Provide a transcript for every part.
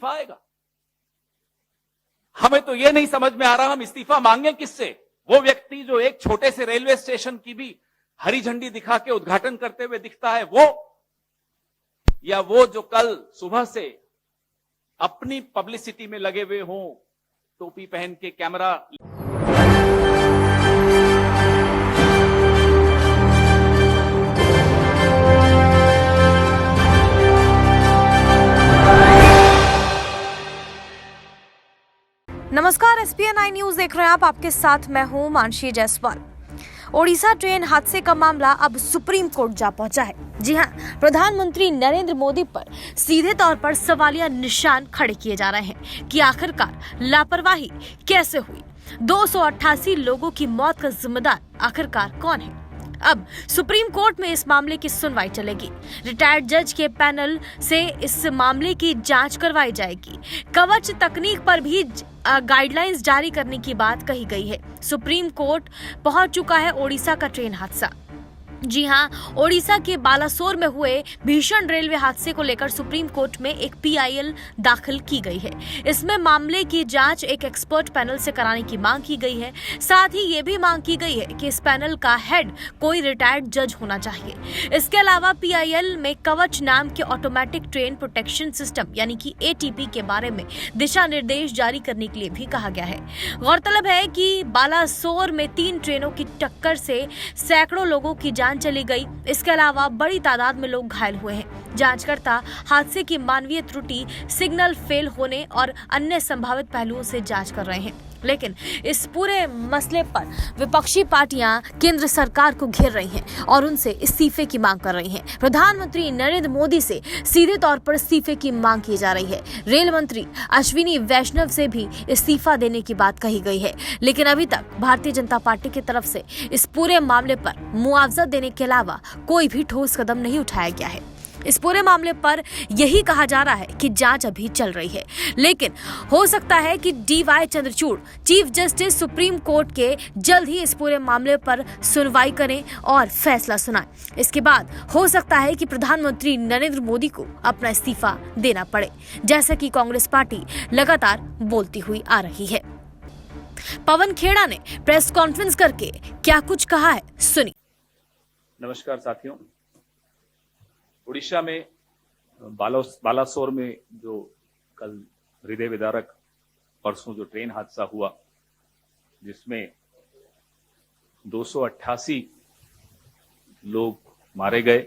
इस्तीफा आएगा। हमें तो यह नहीं समझ में आ रहा हम इस्तीफा मांगे किससे। वो व्यक्ति जो एक छोटे से रेलवे स्टेशन की भी हरी झंडी दिखा के उद्घाटन करते हुए दिखता है, वो, या वो जो कल सुबह से अपनी पब्लिसिटी में लगे हुए हों, टोपी पहन के कैमरा। नमस्कार, SPN9 न्यूज देख रहे हैं आप। आपके साथ मैं हूं मानसी जायसवाल। ओडिशा ट्रेन हादसे का मामला अब सुप्रीम कोर्ट जा पहुंचा है। जी हां, प्रधानमंत्री नरेंद्र मोदी पर सीधे तौर पर सवालिया निशान खड़े किए जा रहे हैं कि आखिरकार लापरवाही कैसे हुई। 288 लोगों की मौत का जिम्मेदार आखिरकार कौन है? अब सुप्रीम कोर्ट में इस मामले की सुनवाई चलेगी। रिटायर्ड जज के पैनल से इस मामले की जांच करवाई जाएगी। कवच तकनीक पर भी गाइडलाइंस जारी करने की बात कही गई है। सुप्रीम कोर्ट पहुंच चुका है ओडिशा का ट्रेन हादसा। जी हां, ओडिशा के बालासोर में हुए भीषण रेलवे हादसे को लेकर सुप्रीम कोर्ट में एक PIL दाखिल की गई है। इसमें मामले की जांच एक एक्सपर्ट पैनल से कराने की मांग की गई है। साथ ही ये भी मांग की गई है कि इस पैनल का हेड कोई रिटायर्ड जज होना चाहिए। इसके अलावा PIL में कवच नाम के ऑटोमेटिक ट्रेन प्रोटेक्शन सिस्टम यानी कि ATP के बारे में दिशा निर्देश जारी करने के लिए भी कहा गया है। गौरतलब है कि बालासोर में 3 ट्रेनों की टक्कर से सैकड़ों लोगों की जान चली गई। इसके अलावा बड़ी तादाद में लोग घायल हुए हैं। जांचकर्ता हादसे की मानवीय त्रुटि, सिग्नल फेल होने और अन्य संभावित पहलुओं से जांच कर रहे हैं। लेकिन इस पूरे मसले पर विपक्षी पार्टियां केंद्र सरकार को घेर रही हैं और उनसे इस्तीफे की मांग कर रही हैं। प्रधानमंत्री नरेंद्र मोदी से सीधे तौर पर इस्तीफे की मांग की जा रही है। रेल मंत्री अश्विनी वैष्णव से भी इस्तीफा देने की बात कही गई है। लेकिन अभी तक भारतीय जनता पार्टी की तरफ से इस पूरे मामले पर मुआवजा देने के अलावा कोई भी ठोस कदम नहीं उठाया गया है। इस पूरे मामले पर यही कहा जा रहा है कि जांच अभी चल रही है, लेकिन हो सकता है कि DY Chandrachud chief justice supreme court के जल्द ही इस पूरे मामले पर सुनवाई करें और फैसला सुनाएं। इसके बाद हो सकता है कि प्रधानमंत्री नरेंद्र मोदी को अपना इस्तीफा देना पड़े, जैसा कि कांग्रेस पार्टी लगातार बोलती हुई आ रही है। पवन खेड़ा ने प्रेस कॉन्फ्रेंस करके क्या कुछ कहा है, सुनिए। नमस्कार साथियों, उड़ीसा में बालासोर में जो कल हृदय विदारक परसों जो ट्रेन हादसा हुआ, जिसमें 288 लोग मारे गए,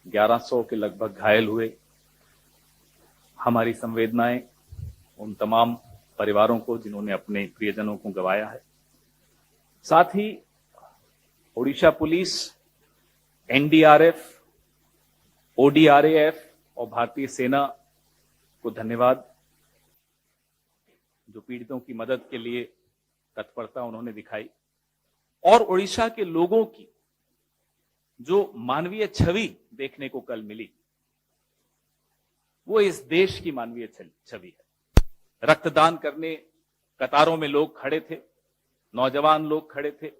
1100 के लगभग घायल हुए। हमारी संवेदनाएं उन तमाम परिवारों को जिन्होंने अपने प्रियजनों को गंवाया है। साथ ही ओडिशा पुलिस, NDRF, ODRAF और भारतीय सेना को धन्यवाद, जो पीड़ितों की मदद के लिए तत्परता उन्होंने दिखाई। और ओडिशा के लोगों की जो मानवीय छवि देखने को कल मिली, वो इस देश की मानवीय छवि है। रक्तदान करने कतारों में लोग खड़े थे, नौजवान लोग खड़े थे।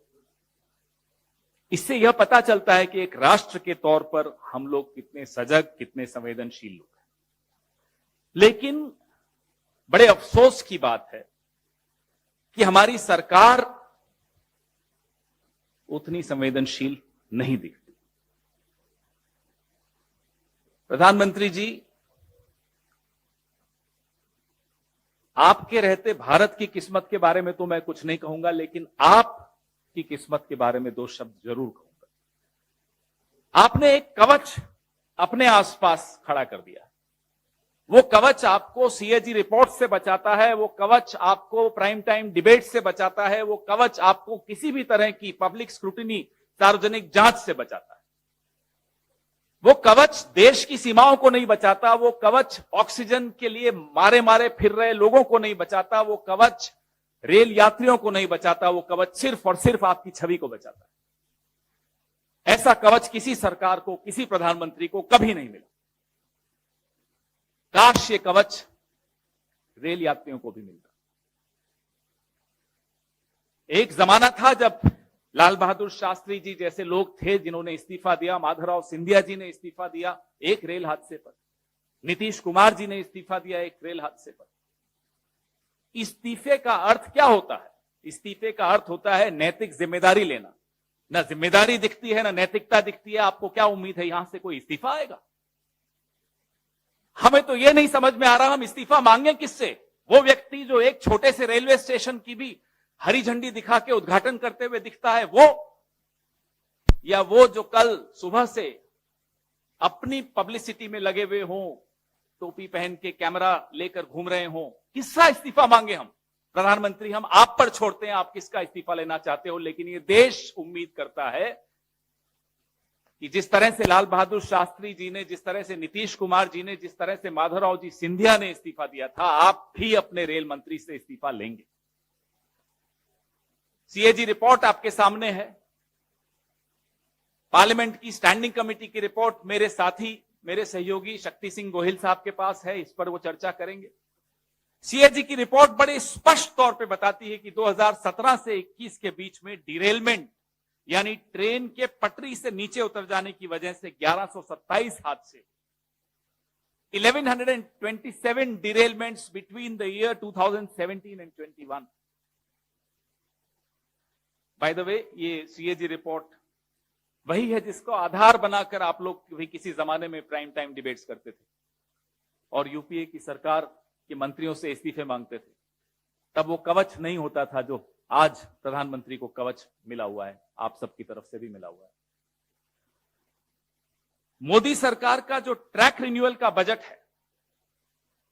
इससे यह पता चलता है कि एक राष्ट्र के तौर पर हम लोग कितने सजग, कितने संवेदनशील लोग हैं। लेकिन बड़े अफसोस की बात है कि हमारी सरकार उतनी संवेदनशील नहीं दिखती। प्रधानमंत्री जी, आपके रहते भारत की किस्मत के बारे में तो मैं कुछ नहीं कहूंगा, लेकिन आप की किस्मत के बारे में 2 शब्द जरूर कहूंगा। आपने एक कवच अपने आसपास खड़ा कर दिया। वो कवच आपको CAG रिपोर्ट से बचाता है, वो कवच आपको प्राइम टाइम डिबेट से बचाता है, वो कवच आपको किसी भी तरह की पब्लिक स्क्रूटिनी, सार्वजनिक जांच से बचाता है। वो कवच देश की सीमाओं को नहीं बचाता, वो कवच ऑक्सीजन के लिए मारे मारे फिर रहे लोगों को नहीं बचाता, वो कवच रेल यात्रियों को नहीं बचाता, वो कवच सिर्फ और सिर्फ आपकी छवि को बचाता है। ऐसा कवच किसी सरकार को, किसी प्रधानमंत्री को कभी नहीं मिला। काश ये कवच रेल यात्रियों को भी मिलता। एक जमाना था जब लाल बहादुर शास्त्री जी जैसे लोग थे जिन्होंने इस्तीफा दिया, माधवराव सिंधिया जी ने इस्तीफा दिया एक रेल हादसे पर। नीतीश कुमार जी ने इस्तीफा दिया एक रेल हादसे पर। इस्तीफे का अर्थ क्या होता है? इस्तीफे का अर्थ होता है नैतिक जिम्मेदारी लेना। ना जिम्मेदारी दिखती है ना नैतिकता दिखती है। आपको क्या उम्मीद है यहां से कोई इस्तीफा आएगा? हमें तो यह नहीं समझ में आ रहा हम इस्तीफा मांगे किससे? वो व्यक्ति जो एक छोटे से रेलवे स्टेशन की भी हरी झंडी दिखा के उद्घाटन करते हुए दिखता है, वो, या वो जो कल सुबह से अपनी पब्लिसिटी में लगे हुए हों, टोपी पहन के कैमरा लेकर घूम रहे हों, किसका इस्तीफा मांगे हम? प्रधानमंत्री, हम आप पर छोड़ते हैं, आप किसका इस्तीफा लेना चाहते हो। लेकिन ये देश उम्मीद करता है कि जिस तरह से लाल बहादुर शास्त्री जी ने, जिस तरह से नीतीश कुमार जी ने, जिस तरह से माधवराव जी सिंधिया ने इस्तीफा दिया था, आप भी अपने रेल मंत्री से इस्तीफा लेंगे। सीएजी रिपोर्ट आपके सामने है, पार्लियामेंट की स्टैंडिंग कमेटी की रिपोर्ट मेरे साथी, मेरे सहयोगी शक्ति सिंह गोहिल साहब के पास है, इस पर वो चर्चा करेंगे। सीएजी की रिपोर्ट बड़े स्पष्ट तौर पे बताती है कि 2017 से 21 के बीच में डिरेलमेंट, यानी ट्रेन के पटरी से नीचे उतर जाने की वजह से 1127 हादसे, 1127 derailments between the year 2017 and 21। By the way, ये सीएजी रिपोर्ट वही है जिसको आधार बनाकर आप लोग भी किसी जमाने में प्राइम टाइम डिबेट्स करते थे और यूपीए की सरकार के मंत्रियों से इस्तीफे मांगते थे। तब वो कवच नहीं होता था जो आज प्रधानमंत्री को कवच मिला हुआ है, आप सबकी तरफ से भी मिला हुआ है। मोदी सरकार का जो ट्रैक रिन्यूअल का बजट है,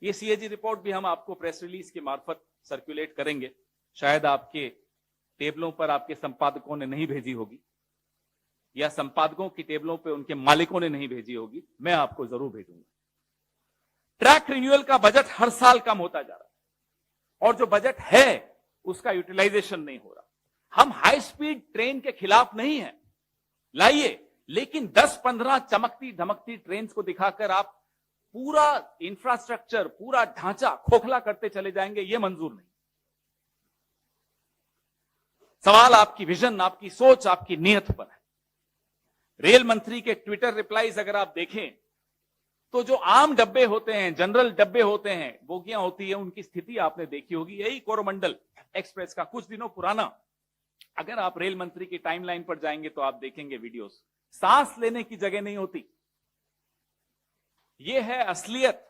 ये सीएजी रिपोर्ट भी हम आपको प्रेस रिलीज के मार्फत सर्कुलेट करेंगे। शायद आपके टेबलों पर आपके संपादकों ने नहीं भेजी होगी, या संपादकों की टेबलों पे उनके मालिकों ने नहीं भेजी होगी, मैं आपको जरूर भेजूंगा। ट्रैक रिन्यूअल का बजट हर साल कम होता जा रहा है और जो बजट है उसका यूटिलाइजेशन नहीं हो रहा। हम हाई स्पीड ट्रेन के खिलाफ नहीं हैं, लाइए, लेकिन 10-15 चमकती धमकती ट्रेन को दिखाकर आप पूरा इंफ्रास्ट्रक्चर, पूरा ढांचा खोखला करते चले जाएंगे, यह मंजूर नहीं। सवाल आपकी विजन, आपकी सोच, आपकी नीयत पर है। रेल मंत्री के ट्विटर रिप्लाईज अगर आप देखें तो जो आम डब्बे होते हैं, जनरल डब्बे होते हैं, बोगियां होती है, उनकी स्थिति आपने देखी होगी। यही कोरोमंडल एक्सप्रेस का कुछ दिनों पुराना, अगर आप रेल मंत्री की टाइमलाइन पर जाएंगे तो आप देखेंगे वीडियोस, सांस लेने की जगह नहीं होती। यह है असलियत।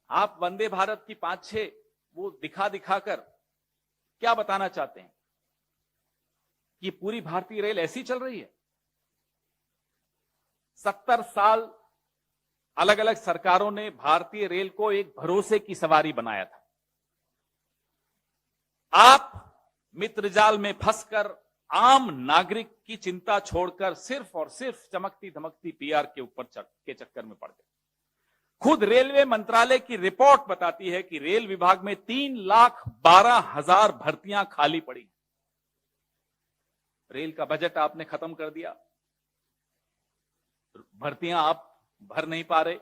आप वंदे भारत की 5-6 वो दिखा दिखाकर क्या बताना चाहते हैं कि पूरी भारतीय रेल ऐसी चल रही है? 70 साल अलग अलग सरकारों ने भारतीय रेल को एक भरोसे की सवारी बनाया था। आप मित्रजाल में फंसकर आम नागरिक की चिंता छोड़कर सिर्फ और सिर्फ चमकती धमकती पीआर के ऊपर के चक्कर में पड़ गए। खुद रेलवे मंत्रालय की रिपोर्ट बताती है कि रेल विभाग में 3,12,000 भर्तियां खाली पड़ी। रेल का बजट आपने खत्म कर दिया, भर्तियां आप भर नहीं पा रहे।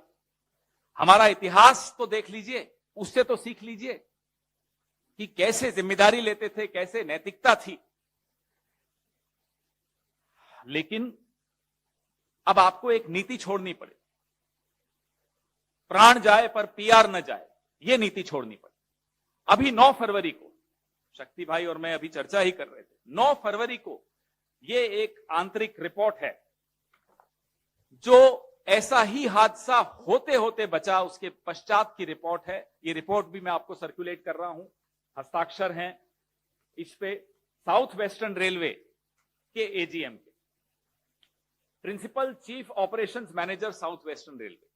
हमारा इतिहास तो देख लीजिए, उससे तो सीख लीजिए कि कैसे जिम्मेदारी लेते थे, कैसे नैतिकता थी। लेकिन अब आपको एक नीति छोड़नी पड़े, प्राण जाए पर पीआर न जाए, यह नीति छोड़नी पड़े। अभी 9 फरवरी को शक्ति भाई और मैं अभी चर्चा ही कर रहे थे, 9 फरवरी को यह एक आंतरिक रिपोर्ट है जो ऐसा ही हादसा होते होते बचा, उसके पश्चात की रिपोर्ट है। ये रिपोर्ट भी मैं आपको सर्कुलेट कर रहा हूं, हस्ताक्षर हैं इस पे साउथ वेस्टर्न रेलवे के एजीएम के, principal chief operations manager south western railway.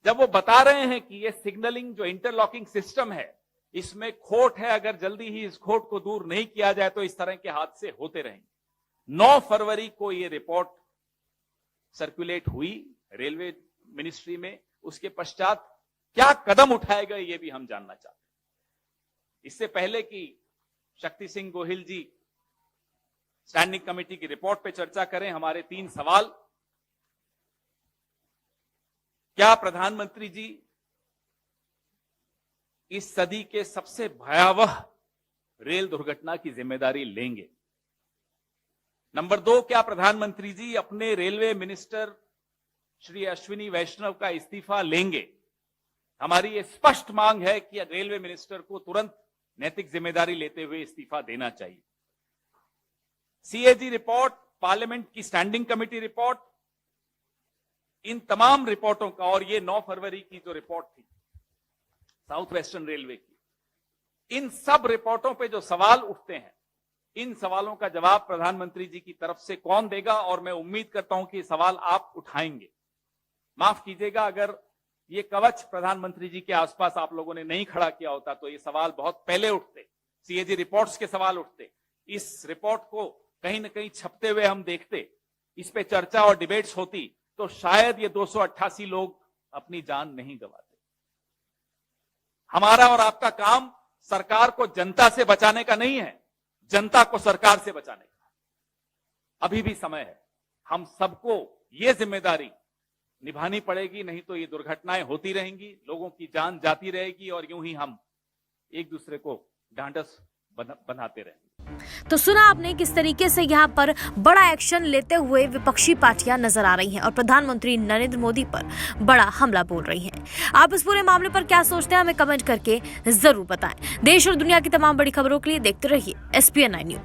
जब वो बता रहे हैं कि ये सिग्नलिंग जो इंटरलॉकिंग सिस्टम है, इसमें खोट है, अगर जल्दी ही इस खोट को दूर नहीं किया जाए तो इस तरह के हादसे होते रहेंगे। 9 फरवरी को ये रिपोर्ट सर्कुलेट हुई रेलवे मिनिस्ट्री में। उसके पश्चात क्या कदम उठाए गए ये भी हम जानना चाहते हैं। इससे पहले कि शक्ति सिंह गोहिल जी स्टैंडिंग कमेटी की रिपोर्ट पे चर्चा करें, हमारे 3 सवाल। क्या प्रधानमंत्री जी इस सदी के सबसे भयावह रेल दुर्घटना की जिम्मेदारी लेंगे? नंबर 2, क्या प्रधानमंत्री जी अपने रेलवे मिनिस्टर श्री अश्विनी वैष्णव का इस्तीफा लेंगे। हमारी ये स्पष्ट मांग है कि रेलवे मिनिस्टर को तुरंत नैतिक जिम्मेदारी लेते हुए इस्तीफा देना चाहिए। सीएजी रिपोर्ट, पार्लियामेंट की स्टैंडिंग कमेटी रिपोर्ट, इन तमाम रिपोर्टों का, और ये 9 फरवरी की जो रिपोर्ट थी साउथ वेस्टर्न रेलवे की, इन सब रिपोर्टों पे जो सवाल उठते हैं, इन सवालों का जवाब प्रधानमंत्री जी की तरफ से कौन देगा, और मैं उम्मीद करता हूं कि ये सवाल आप उठाएंगे। माफ कीजिएगा, अगर ये कवच प्रधानमंत्री जी के आसपास आप लोगों ने नहीं खड़ा किया होता तो ये सवाल बहुत पहले उठते, सीएजी रिपोर्ट्स के सवाल उठते। इस रिपोर्ट को कहीं ना कहीं छपते हुए हम देखते, इस पे चर्चा और डिबेट्स होती, तो शायद ये 288 लोग अपनी जान नहीं गंवाते। हमारा और आपका काम सरकार को जनता से बचाने का नहीं है, जनता को सरकार से बचाने का। अभी भी समय है, हम सबको ये जिम्मेदारी निभानी पड़ेगी, नहीं तो ये दुर्घटनाएं होती रहेंगी, लोगों की जान जाती रहेगी और यूं ही हम एक दूसरे को ढांढस बनाते रहेंगे। तो सुना आपने किस तरीके से यहाँ पर बड़ा एक्शन लेते हुए विपक्षी पार्टियां नजर आ रही हैं और प्रधानमंत्री नरेंद्र मोदी पर बड़ा हमला बोल रही हैं। आप इस पूरे मामले पर क्या सोचते हैं हमें कमेंट करके जरूर बताएं। देश और दुनिया की तमाम बड़ी खबरों के लिए देखते रहिए SPN9 न्यूज।